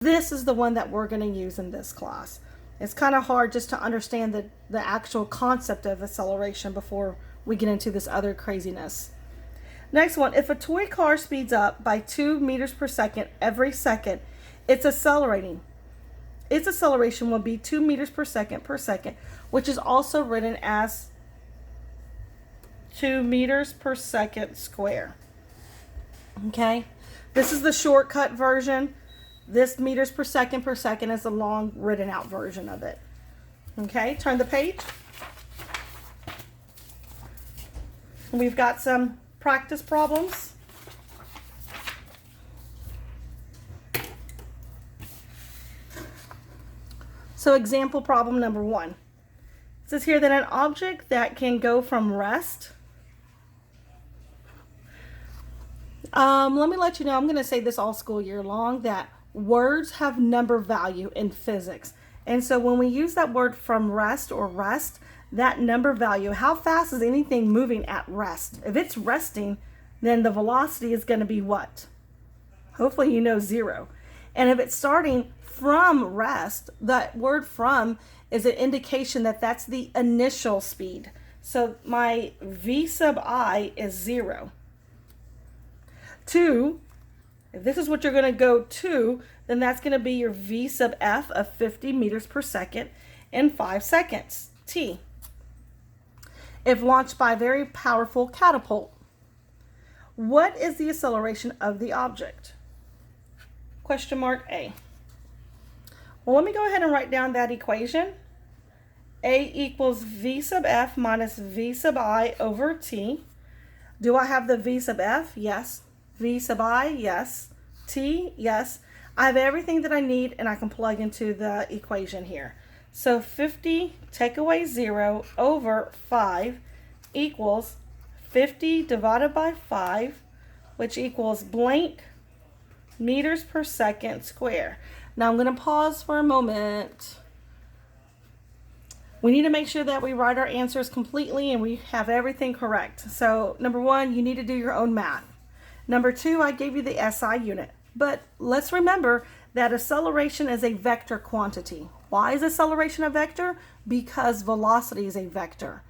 This is the one that we're going to use in this class. It's kind of hard just to understand the actual concept of acceleration before we get into this other craziness. Next one, if a toy car speeds up by 2 meters per second every second, it's accelerating. Its acceleration will be 2 meters per second, which is also written as 2 meters per second square. Okay, this is the shortcut version. This meters per second is the long written out version of it. Okay, turn the page. We've got some practice problems. So example problem number 1. It says here that an object that can go from rest. Let me let you know, I'm going to say this all school year long, that words have number value in physics. And so when we use that word from rest or rest, that number value, how fast is anything moving at rest? If it's resting, then the velocity is going to be what? Hopefully you know 0. And if it's starting from rest, that word from is an indication that that's the initial speed. So my v sub I is 0. 2, if this is what you're going to go to, then that's going to be your v sub f of 50 meters per second in 5 seconds, t. If launched by a very powerful catapult, what is the acceleration of the object? Question mark A. Well, let me go ahead and write down that equation. A equals v sub f minus v sub I over t. Do I have the v sub f? Yes. V sub I? Yes. T? Yes. I have everything that I need, and I can plug into the equation here. So 50 take away 0 over 5 equals 50 divided by 5, which equals blank meters per second square. Now I'm going to pause for a moment. We need to make sure that we write our answers completely and we have everything correct. So number 1, you need to do your own math. Number 2, I gave you the SI unit. But let's remember that acceleration is a vector quantity. Why is acceleration a vector? Because velocity is a vector.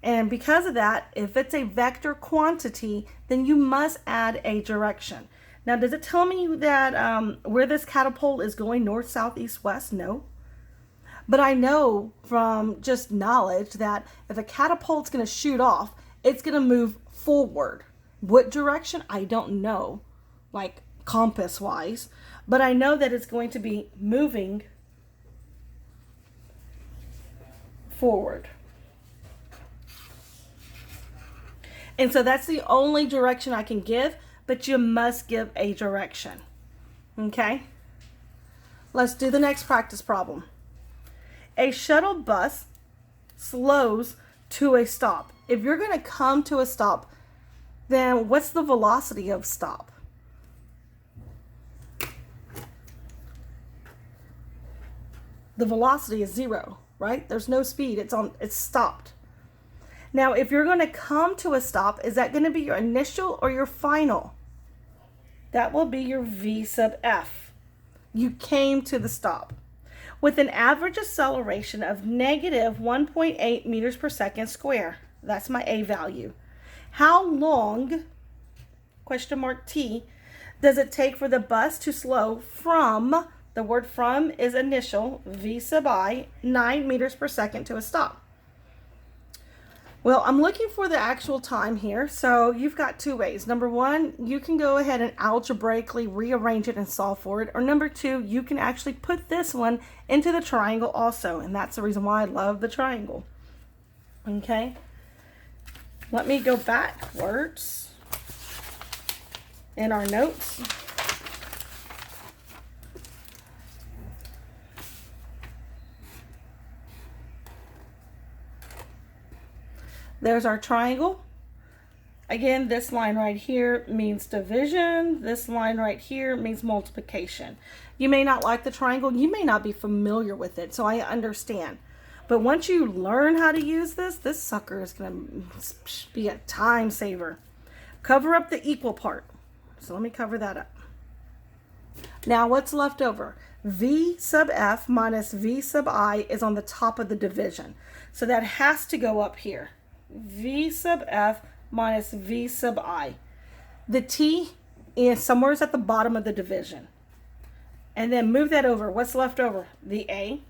And because of that, if it's a vector quantity, then you must add a direction. Now, does it tell me that where this catapult is going, north, south, east, west? No. But I know from just knowledge that if a catapult's going to shoot off, it's going to move forward. What direction? I don't know, like compass wise, but I know that it's going to be moving forward. And so that's the only direction I can give, but you must give a direction. Okay? Let's do the next practice problem. A shuttle bus slows to a stop. If you're going to come to a stop, then what's the velocity of stop? The velocity is 0, right? There's no speed. It's stopped. Now, if you're going to come to a stop, is that going to be your initial or your final? That will be your v sub f. You came to the stop. With an average acceleration of negative 1.8 meters per second square. That's my A value. How long, question mark T, does it take for the bus to slow from, the word from is initial, v sub I, 9 meters per second to a stop? Well, I'm looking for the actual time here, so you've got 2 ways. Number 1, you can go ahead and algebraically rearrange it and solve for it. Or number 2, you can actually put this one into the triangle also, and that's the reason why I love the triangle. Okay? Let me go backwards in our notes. There's our triangle. Again, this line right here means division. This line right here means multiplication. You may not like the triangle. You may not be familiar with it, so I understand. But once you learn how to use this sucker is going to be a time saver. Cover up the equal part. So let me cover that up. Now what's left over? V sub f minus V sub I is on the top of the division. So that has to go up here. V sub f minus V sub I. The t is somewhere at the bottom of the division. And then move that over. What's left over? The a.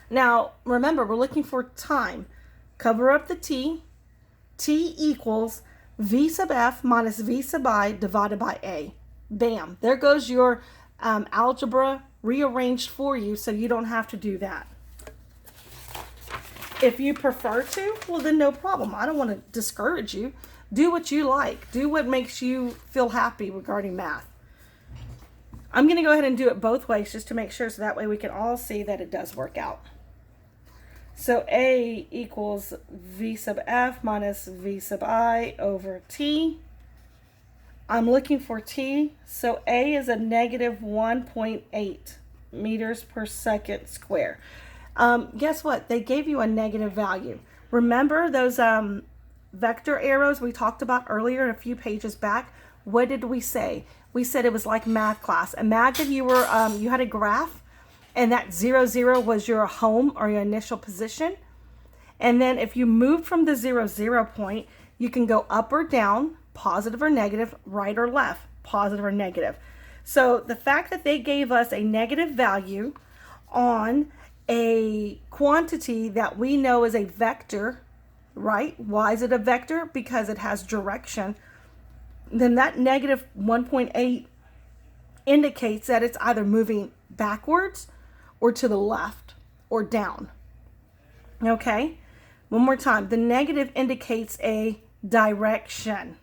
Now remember, we're looking for time. Cover up the t. T equals V sub f minus V sub I divided by a. Bam. There goes your algebra rearranged for you, so you don't have to do that. If you prefer to, well then no problem. I don't want to discourage you. Do what you like. Do what makes you feel happy regarding math. I'm going to go ahead and do it both ways just to make sure, so that way we can all see that it does work out. So a equals V sub f minus V sub I over t. I'm looking for t, so a is a negative 1.8 meters per second square. Guess what? They gave you a negative value. Remember those vector arrows we talked about earlier a few pages back? What did we say? We said it was like math class. Imagine you were you had a graph, and that 0, 0 was your home or your initial position. And then if you moved from the 0, 0 point, you can go up or down, positive or negative, right or left, positive or negative. So the fact that they gave us a negative value on a quantity that we know is a vector, right? Why is it a vector? Because it has direction. Then that negative 1.8 indicates that it's either moving backwards or to the left or down. Okay? One more time. The negative indicates a direction.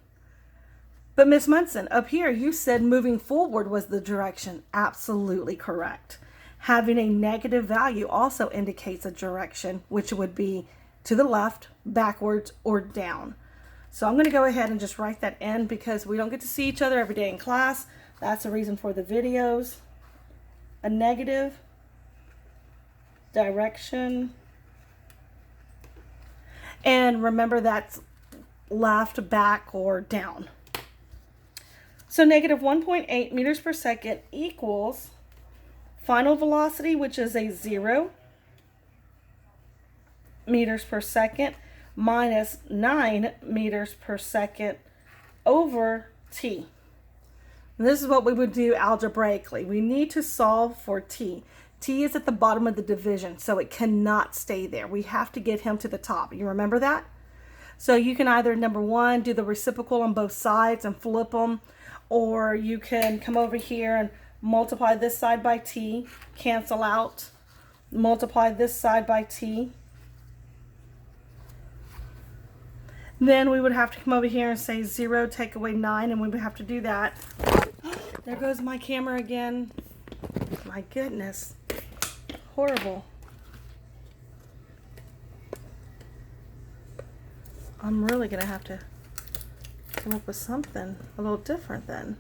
But Miss Munson, up here you said moving forward was the direction. Absolutely correct. Having a negative value also indicates a direction, which would be to the left, backwards, or down. So I'm going to go ahead and just write that in because we don't get to see each other every day in class. That's the reason for the videos. A negative direction. And remember that's left, back, or down. So negative 1.8 meters per second equals final velocity, which is a 0 meters per second, minus 9 meters per second over t. And this is what we would do algebraically. We need to solve for t. T is at the bottom of the division, so it cannot stay there. We have to get him to the top. You remember that? So you can either, number one, do the reciprocal on both sides and flip them, or you can come over here and multiply this side by t, cancel out, multiply this side by t. Then we would have to come over here and say 0, take away 9, and we would have to do that. There goes my camera again. My goodness. Horrible. I'm really going to have to come up with something a little different then.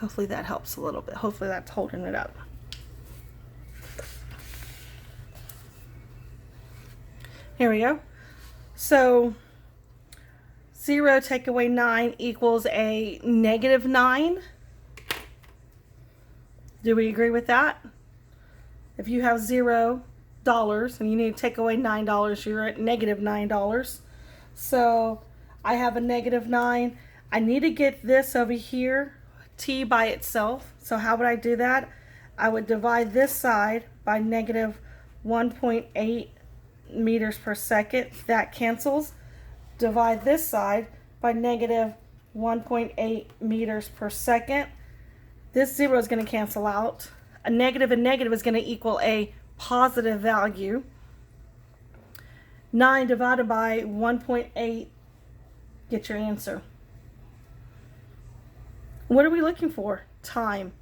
Hopefully that helps a little bit. Hopefully that's holding it up. Here we go. So 0 take away 9 equals a negative 9. Do we agree with that? If you have $0 and you need to take away $9, you're at negative $9. So I have a negative 9. I need to get this over here, t by itself. So how would I do that? I would divide this side by negative 1.8 meters per second. That cancels. Divide this side by negative 1.8 meters per second. This 0 is going to cancel out. A negative and negative is going to equal a positive value. 9 divided by 1.8, get your answer. What are we looking for? Time.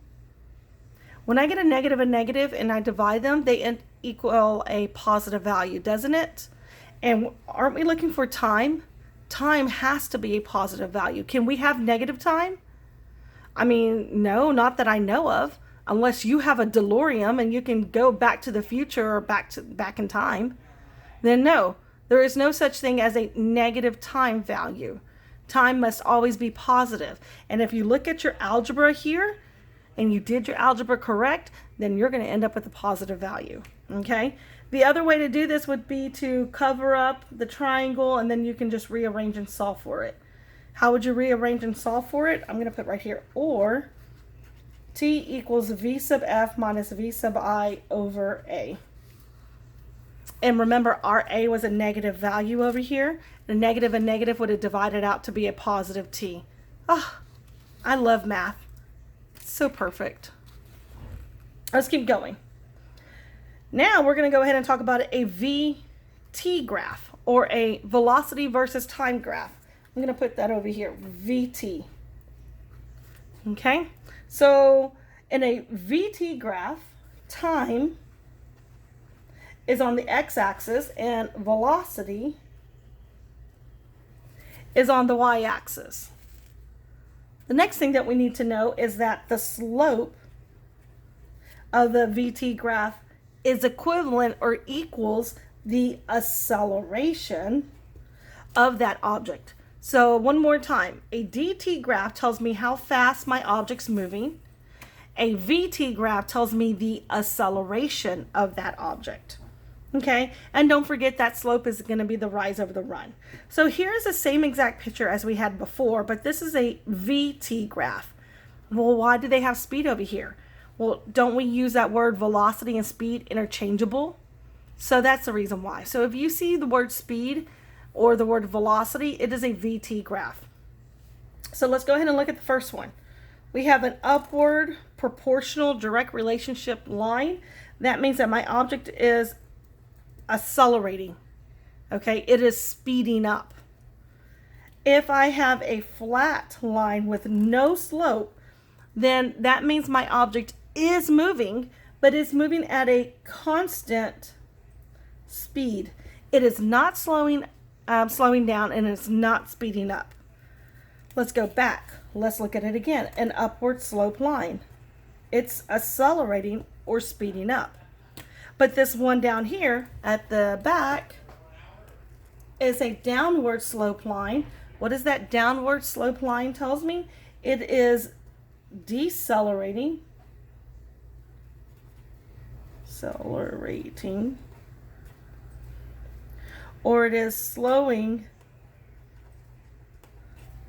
When I get a negative and I divide them, they equal a positive value, doesn't it? And aren't we looking for time? Time has to be a positive value. Can we have negative time? I mean, no, not that I know of, unless you have a DeLorean and you can go back to the future or back in time. Then no, there is no such thing as a negative time value. Time must always be positive. And if you look at your algebra here and you did your algebra correct, then you're going to end up with a positive value. Okay? The other way to do this would be to cover up the triangle, and then you can just rearrange and solve for it. How would you rearrange and solve for it? I'm going to put right here, or t equals v sub f minus v sub I over a. And remember, our a was a negative value over here. The negative and negative would have divided out to be a positive t. Ah, I love math. It's so perfect. Let's keep going. Now we're going to go ahead and talk about a VT graph, or a velocity versus time graph. I'm going to put that over here, VT. Okay, so in a VT graph, time is on the x-axis and velocity is on the y-axis. The next thing that we need to know is that the slope of the VT graph is equivalent or equals the acceleration of that object. So one more time, a DT graph tells me how fast my object's moving. A VT graph tells me the acceleration of that object. Okay, and don't forget that slope is going to be the rise over the run. So here's the same exact picture as we had before, but this is a VT graph. Well, why do they have speed over here? Well, don't we use that word velocity and speed interchangeable? So that's the reason why. So if you see the word speed or the word velocity, it is a VT graph. So let's go ahead and look at the first one. We have an upward proportional direct relationship line. That means that my object is accelerating. Okay, it is speeding up. If I have a flat line with no slope, then that means my object is moving, but it's moving at a constant speed. It is not slowing down, and it's not speeding up. Let's go back. Let's look at it again. An upward slope line. It's accelerating or speeding up. But this one down here at the back is a downward slope line. What does that downward slope line tells me? It is decelerating, or it is slowing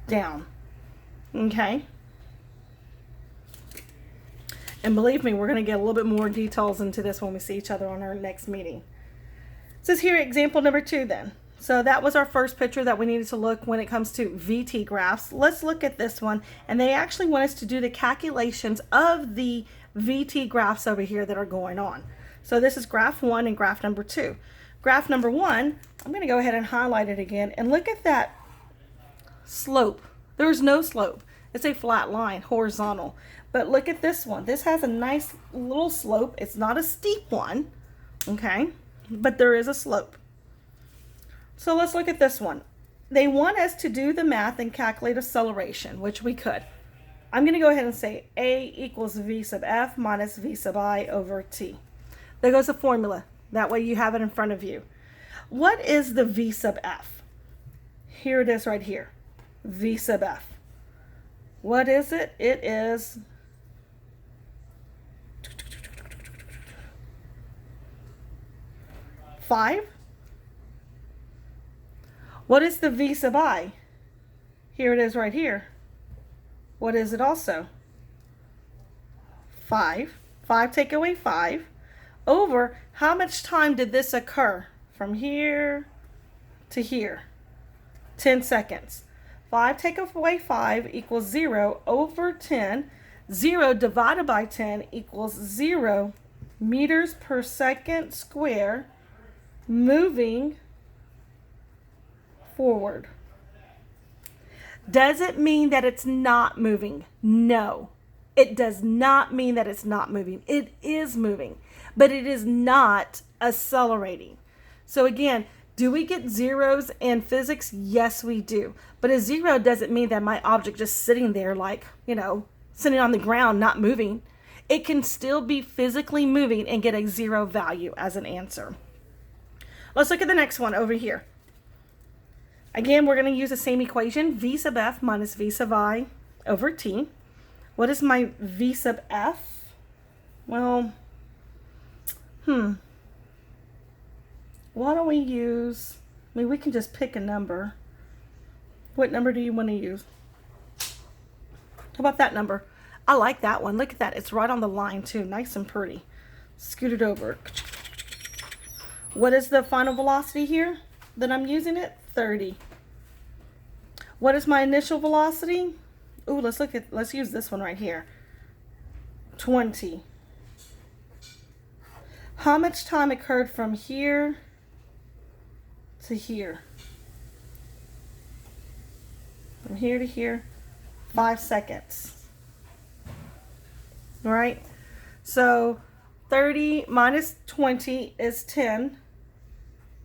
down. Okay? And believe me, we're going to get a little bit more details into this when we see each other on our next meeting. This is here example number 2 then. So that was our first picture that we needed to look when it comes to VT graphs. Let's look at this one. And they actually want us to do the calculations of the VT graphs over here that are going on. So this is graph 1 and graph number 2. Graph number 1, I'm going to go ahead and highlight it again. And look at that slope. There's no slope. It's a flat line, horizontal. But look at this one. This has a nice little slope. It's not a steep one, okay? But there is a slope. So let's look at this one. They want us to do the math and calculate acceleration, which we could. I'm going to go ahead and say A equals V sub F minus V sub I over T. There goes the formula. That way you have it in front of you. What is the V sub F? Here it is right here. V sub F. What is it? It is 5. What is the V sub I? Here it is right here. What is it also? 5. 5 take away 5 over how much time did this occur from here to here? 10 seconds. 5 take away 5 equals 0 over 10. 0 divided by 10 equals 0 meters per second square moving forward. Does it mean that it's not moving? No. It does not mean that it's not moving. It is moving, but it is not accelerating. So again, do we get zeros in physics? Yes, we do. But a 0 doesn't mean that my object just sitting there like, sitting on the ground, not moving. It can still be physically moving and get a 0 value as an answer. Let's look at the next one over here. Again, we're going to use the same equation, v sub f minus v sub I over t. What is my v sub f? Well, why don't we use, I mean, we can just pick a number. What number do you want to use? How about that number? I like that one. Look at that. It's right on the line too. Nice and pretty. Scoot it over. What is the final velocity here that I'm using it? 30. What is my initial velocity? Ooh, let's use this one right here. 20. How much time occurred from here to here? From here to here, 5 seconds. All right, so 30 minus 20 is 10,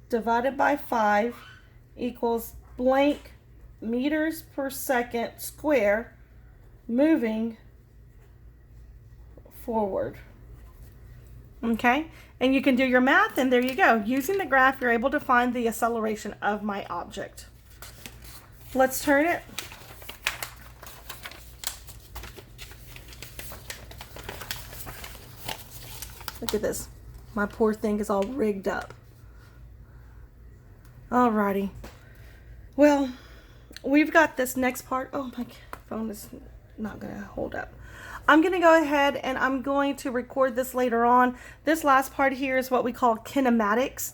divided by 5 equals blank meters per second square moving forward. Okay, and you can do your math, and there you go. Using the graph, you're able to find the acceleration of my object. Let's turn it. Look at this. My poor thing is all rigged up. Alrighty. Well, we've got this next part. Oh, my phone is not going to hold up. I'm going to go ahead and I'm going to record this later on. This last part here is what we call kinematics.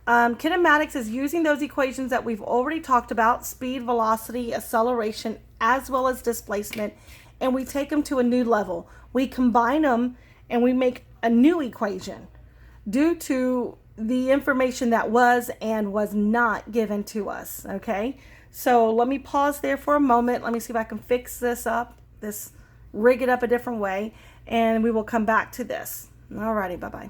Kinematics is using those equations that we've already talked about, speed, velocity, acceleration, as well as displacement, and we take them to a new level. We combine them and we make a new equation due to the information that was and was not given to us. Okay, so let me pause there for a moment. Let me see if I can fix this up, rig it up a different way, and we will come back to this. Alrighty, bye-bye.